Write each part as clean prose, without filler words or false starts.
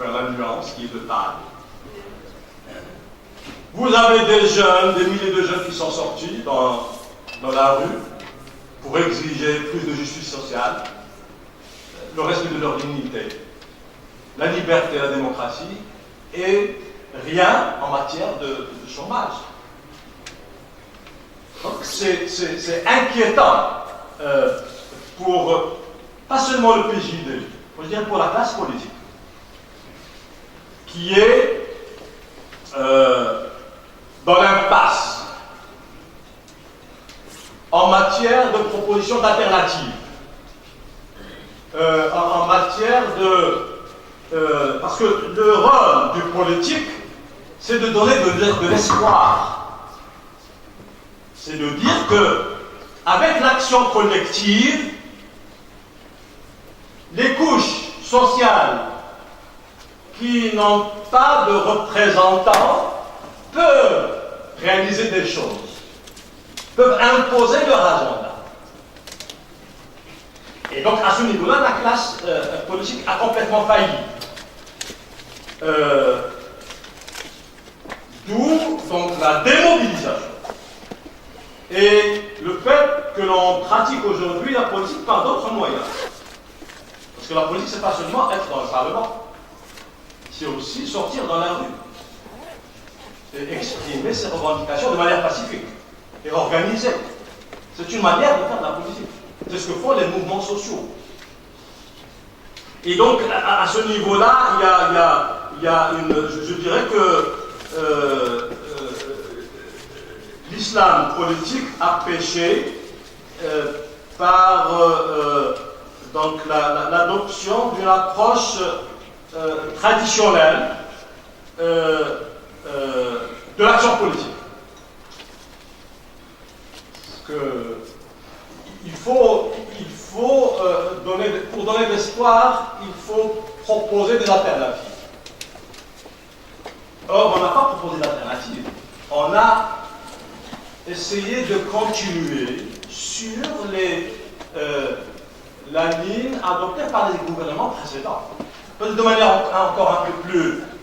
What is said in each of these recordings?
faire la nuance qui est de taille. Vous avez des jeunes, des milliers de jeunes qui sont sortis dans la rue pour exiger plus de justice sociale, le respect de leur dignité, la liberté et la démocratie, et rien en matière de chômage. Donc c'est inquiétant pour, pas seulement le PJD, je veux dire pour la classe politique, qui est dans l'impasse en matière de propositions d'alternatives, en matière de... parce que le rôle du politique, c'est de donner de l'espoir. C'est de dire que, avec l'action collective, les couches sociales qui n'ont pas de représentants peuvent réaliser des choses, peuvent imposer leur agenda. Et donc, à ce niveau-là, la classe politique a complètement failli. D'où donc la démobilisation. Et le fait que l'on pratique aujourd'hui la politique par d'autres moyens. Parce que la politique, c'est pas seulement être dans le Parlement, c'est aussi sortir dans la rue et exprimer ses revendications de manière pacifique et organisée. C'est une manière de faire de la politique. C'est ce que font les mouvements sociaux. Et donc, à ce niveau-là, il y a une... Je dirais que l'islam politique a péché par donc l'adoption d'une approche traditionnelle de l'action politique. Parce que pour donner de l'espoir, il faut proposer des alternatives. Or, on n'a pas proposé d'alternative. On a essayé de continuer sur la ligne adoptée par les gouvernements précédents. De manière encore un peu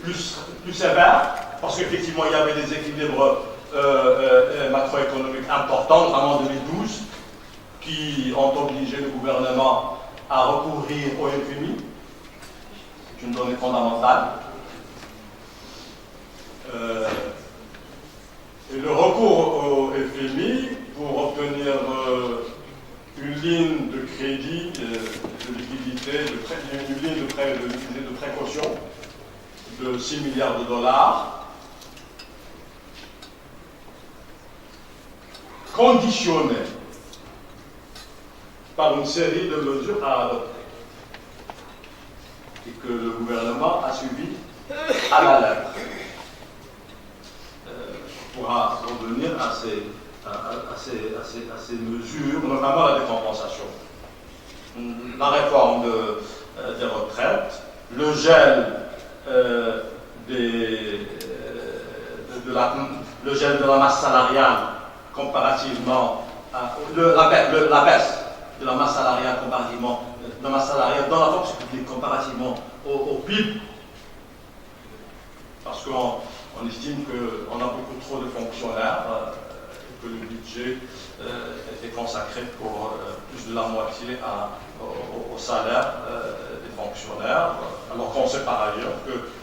plus sévère, parce qu'effectivement, il y avait des équilibres macroéconomiques importants, notamment en 2012, qui ont obligé le gouvernement à recourir au FMI. C'est une donnée fondamentale. Et le recours au FMI pour obtenir une ligne de crédit, de liquidité, une ligne de précaution de 6 milliards de dollars, conditionnée par une série de mesures à adopter et que le gouvernement a suivi à la lettre. On pourra revenir à ces mesures, notamment la décompensation, la réforme des retraites, le gel le gel de la masse salariale comparativement la baisse de la masse salariale comparativement de la masse salariale dans la fonction publique comparativement au PIB, parce qu'on estime qu'on a beaucoup trop de fonctionnaires, que le budget était consacré pour plus de la moitié au salaire des fonctionnaires, alors qu'on sait par ailleurs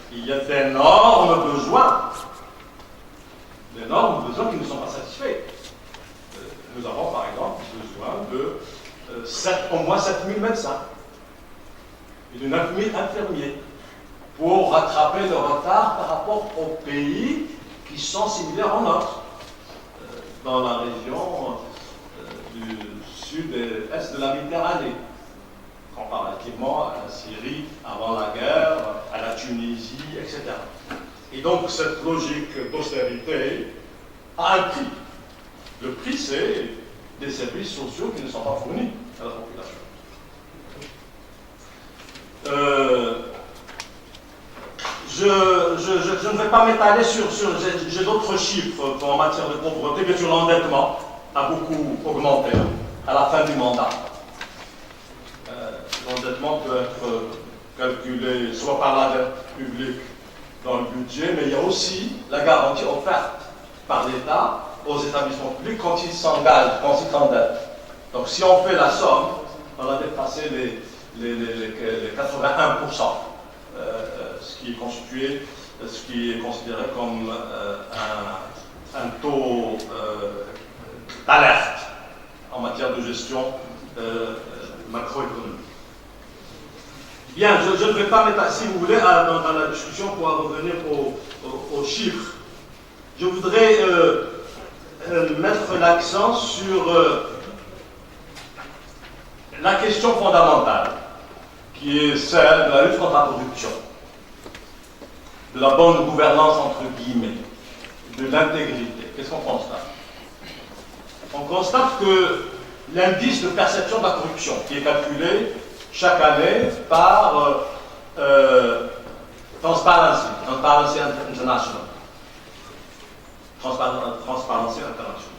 qu'il y a d'énormes besoins qui ne sont pas satisfaits. Nous avons par exemple besoin de au moins 7000 médecins et de 9000 infirmiers pour rattraper le retard par rapport aux pays qui sont similaires aux nôtres, dans la région du sud et est de la Méditerranée, comparativement à la Syrie avant la guerre, à la Tunisie, etc. Et donc cette logique d'austérité a un prix. Le prix, c'est des services sociaux qui ne sont pas fournis à la population. Je ne vais pas m'étaler sur j'ai d'autres chiffres en matière de pauvreté, bien sûr l'endettement a beaucoup augmenté à la fin du mandat. L'endettement peut être calculée soit par la dette publique dans le budget, mais il y a aussi la garantie offerte par l'État aux établissements publics quand ils s'engagent, quand ils s'endettent. Donc si on fait la somme, on a dépassé les 81%, ce qui est considéré comme un taux d'alerte en matière de gestion macroéconomique. Bien, je ne vais pas mettre, si vous voulez, dans la discussion pour revenir aux chiffres. Je voudrais mettre l'accent sur la question fondamentale, qui est celle de la lutte contre la corruption, de la bonne gouvernance entre guillemets, de l'intégrité. Qu'est-ce qu'on constate? On constate que l'indice de perception de la corruption, qui est calculé chaque année par Transparency International. Transparency International.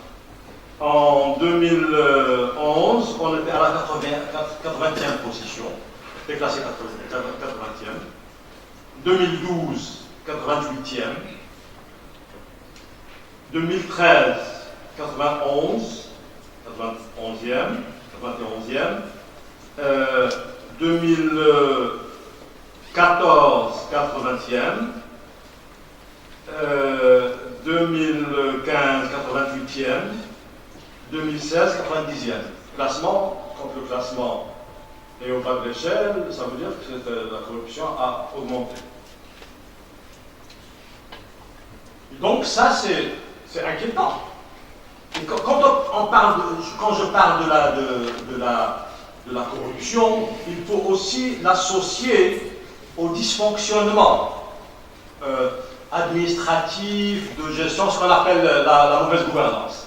En 2011, on était à la 80e position, déclassé 80e. 2012, 88e. 2013, 91, 91e. 2014, 80e. 2015, 88e. 2016, 90e. Classement, quand le classement est au bas de l'échelle, ça veut dire que la corruption a augmenté. Et donc ça, c'est inquiétant. Et quand je parle de la corruption, il faut aussi l'associer au dysfonctionnement administratif, de gestion, ce qu'on appelle la mauvaise gouvernance.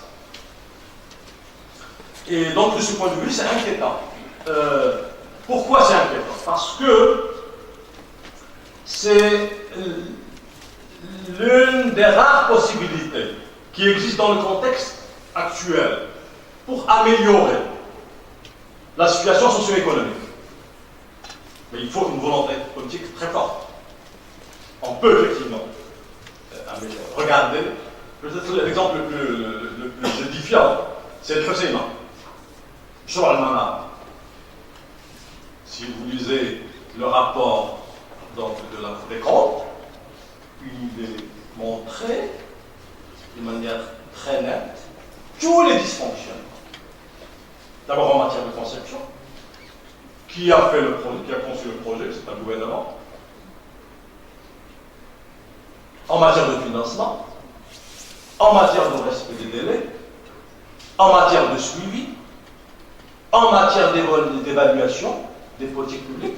Et donc, de ce point de vue, c'est inquiétant. Pourquoi c'est inquiétant? Parce que c'est l'une des rares possibilités qui existent dans le contexte actuel pour améliorer la situation socio-économique. Mais il faut une volonté politique très forte. On peut effectivement améliorer. Regardez, peut-être l'exemple le plus édifiant, c'est le Hussein. Si vous lisez le rapport donc, de la Cour des comptes, il est montré de manière très nette tous les dysfonctionnements. D'abord en matière de conception. Qui a fait le projet, qui a conçu le projet? C'est pas le gouvernement. En matière de financement, en matière de respect des délais, en matière de suivi, en matière d'évaluation des politiques publiques.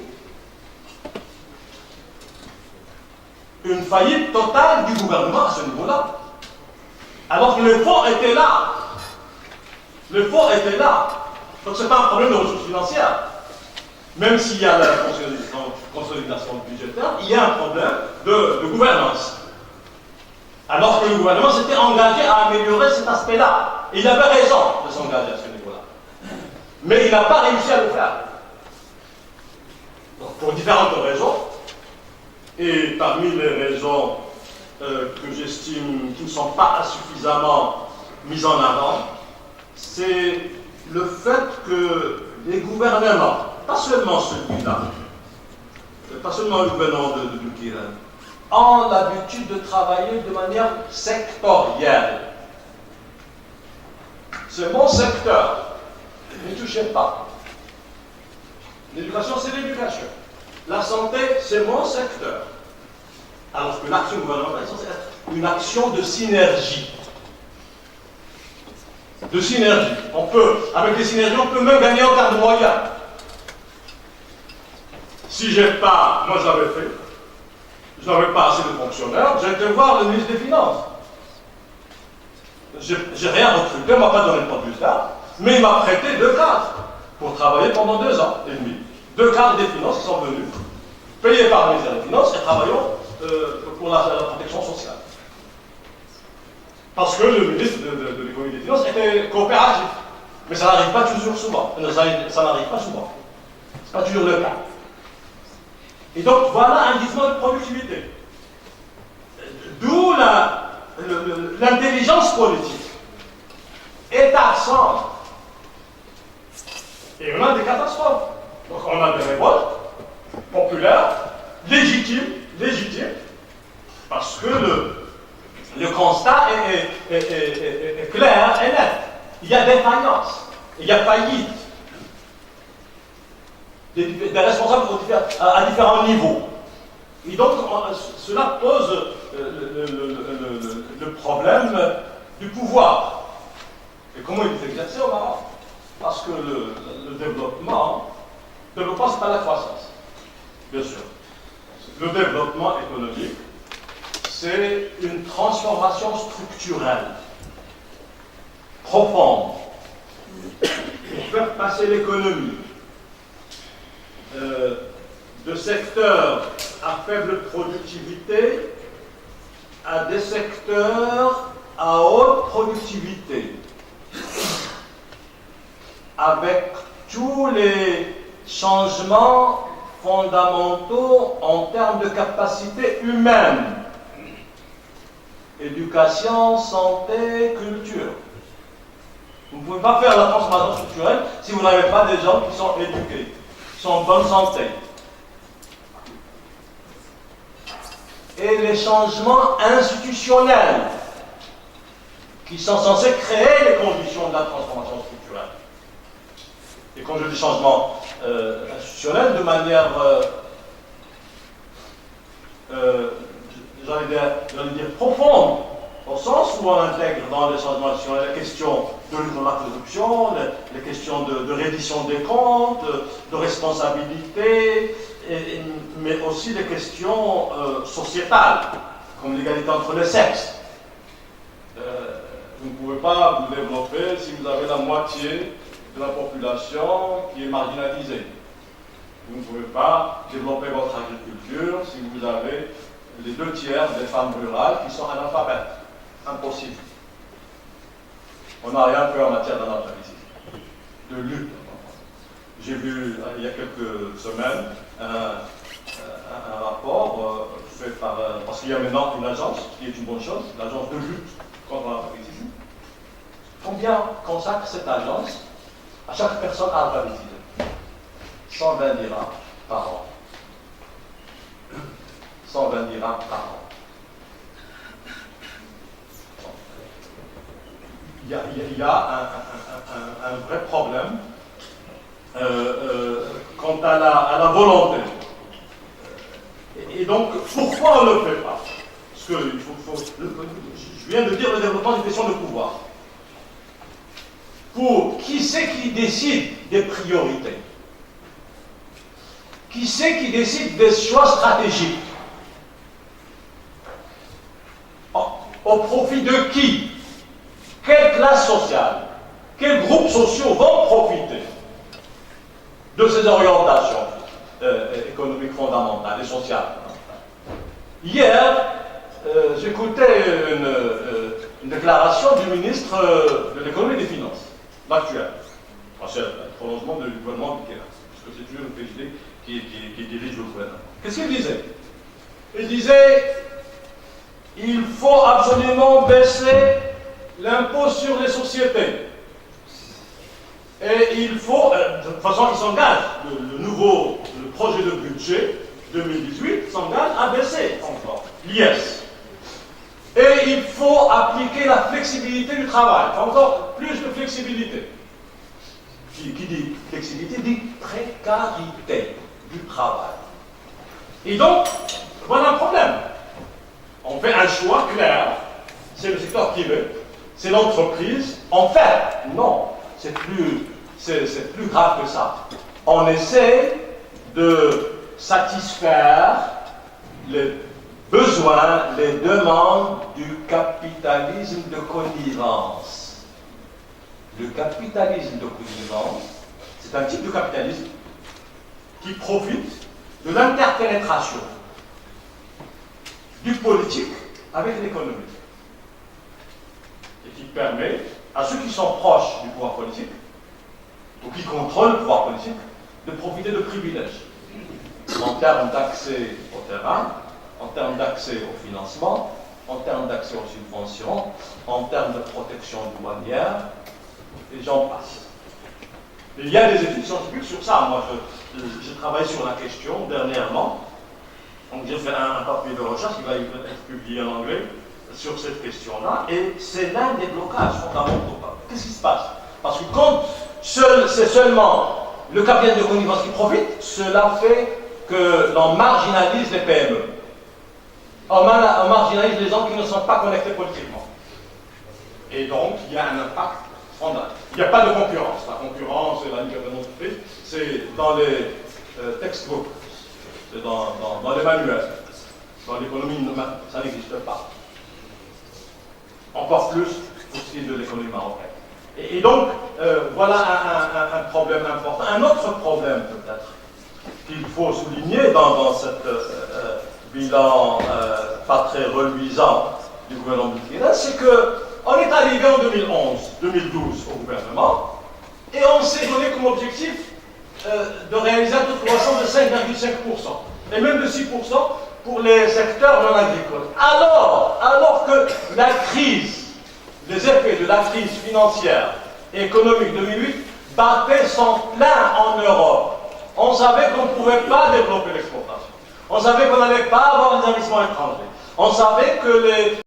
Une faillite totale du gouvernement à ce niveau-là. Alors que le fonds était là. Le fonds était là. Donc ce n'est pas un problème de ressources financières. Même s'il y a la consolidation budgétaire, il y a un problème de gouvernance. Alors que le gouvernement s'était engagé à améliorer cet aspect-là. Et il avait raison de s'engager à ce niveau-là. Mais il n'a pas réussi à le faire. Donc, pour différentes raisons. Et parmi les raisons que j'estime qui ne sont pas suffisamment mises en avant, c'est le fait que les gouvernements, pas seulement celui-là, pas seulement le gouvernement de Kiran, ont l'habitude de travailler de manière sectorielle. C'est mon secteur. Ne touchez pas. L'éducation, c'est l'éducation. La santé, c'est mon secteur. Alors que l'action gouvernementale est censée être une action de synergie. De synergie. On peut, avec les synergies, on peut même gagner en termes de moyens. Si j'ai pas, moi je l'avais fait, je n'avais pas assez de fonctionnaires, j'ai été voir le ministre des Finances. J'ai rien recruté, on ne m'a pas donné de résultat, mais il m'a prêté 2 cadres pour travailler pendant 2 ans et demi. 2 cadres des finances qui sont venus, payés par le ministère des Finances et travaillant pour la protection sociale. Parce que le ministre de l'économie et des Finances était coopératif. Mais ça n'arrive pas toujours souvent. Ça n'arrive pas souvent. Ce n'est pas toujours le cas. Et donc voilà un gisement de productivité. D'où l'intelligence politique est absente. Et on a des catastrophes. Donc on a des révoltes populaires, légitimes, parce que le constat est clair et net. Il y a défaillance, il y a faillite. Des responsables à différents niveaux. Et donc, cela pose le problème du pouvoir. Et comment il est exercé au Maroc? Parce que le développement, ce n'est pas la croissance, bien sûr. Le développement économique, c'est une transformation structurelle, profonde, pour faire passer l'économie de secteurs à faible productivité à des secteurs à haute productivité, avec tous les changements fondamentaux en termes de capacité humaine, éducation, santé, culture. Vous ne pouvez pas faire la transformation structurelle si vous n'avez pas des gens qui sont éduqués, qui sont en bonne santé. Et les changements institutionnels qui sont censés créer les conditions de la transformation structurelle. Et quand je dis changement institutionnel, de manière, j'allais dire profonde, au sens où on intègre dans les changements institutionnels les questions de lutte contre la corruption, les questions de reddition des comptes, de responsabilité, mais aussi des questions sociétales, comme l'égalité entre les sexes. Vous ne pouvez pas vous développer si vous avez la moitié de la population qui est marginalisée. Vous ne pouvez pas développer votre agriculture si vous avez les 2/3 des femmes rurales qui sont analphabètes. Impossible. On n'a rien fait en matière d'analphabétisme, de lutte. J'ai vu il y a quelques semaines un rapport fait parce qu'il y a maintenant une agence, qui est une bonne chose, l'agence de lutte contre l'analphabétisme. Combien consacre cette agence à chaque personne analphabétisée? 120 dirhams par an. 120 dirhams par an. Il y a un vrai problème quant à la volonté. Et donc, pourquoi on ne le fait pas? Parce que je viens de dire le développement d'une question de pouvoir. Pour qui c'est qui décide des priorités? Qui c'est qui décide des choix stratégiques? Au profit de qui? Quelle classe sociale? Quels groupes sociaux vont profiter de ces orientations économiques fondamentales et sociales? Hier, j'écoutais une déclaration du ministre de l'économie et des finances, l'actuel. C'est le prolongement du gouvernement du Québec, parce que c'est toujours le PJD qui dirige le gouvernement. Qu'est-ce qu'il disait? Il disait il faut absolument baisser l'impôt sur les sociétés. Et il faut, de toute façon, il s'engage, le projet de budget 2018 s'engage à baisser encore l'IS. Et il faut appliquer la flexibilité du travail, encore plus de flexibilité. Qui dit flexibilité dit précarité du travail. Et donc, voilà un problème. On fait un choix clair, c'est le secteur privé, c'est l'entreprise. En fait, non, c'est plus grave que ça. On essaie de satisfaire les besoins, les demandes du capitalisme de connivence. Le capitalisme de connivence, c'est un type de capitalisme qui profite de l'interpénétration du politique avec l'économie et qui permet à ceux qui sont proches du pouvoir politique ou qui contrôlent le pouvoir politique de profiter de privilèges. en termes d'accès au terrain, en termes d'accès au financement, en termes d'accès aux subventions, en termes de protection douanière, et j'en passe. Il y a des études scientifiques sur ça. Moi, je travaille sur la question dernièrement. Donc, j'ai fait un papier de recherche qui va être publié en anglais sur cette question-là, et c'est l'un des blocages fondamentaux. Qu'est-ce qui se passe? Parce que quand c'est seulement le capital de connivence qui profite, cela fait que l'on marginalise les PME. On marginalise les gens qui ne sont pas connectés politiquement. Et donc, il y a un impact fondamental. Il n'y a pas de concurrence. La concurrence et la liberté d'entreprise, c'est dans les textbooks, c'est dans les manuels. Dans l'économie, ça n'existe pas. Encore plus au style de l'économie marocaine. Et donc, voilà un problème important. Un autre problème, peut-être, qu'il faut souligner dans cette bilan pas très reluisant du gouvernement Bouteflika, c'est qu'on est arrivé en 2012 au gouvernement, et on s'est donné comme objectif de réaliser un taux de croissance de 5,5%, et même de 6% pour les secteurs non agricoles. Alors que la crise, les effets de la crise financière et économique 2008 battaient son plein en Europe, on savait qu'on ne pouvait pas développer l'exportation. On savait qu'on n'allait pas avoir des investissements étrangers. On savait que les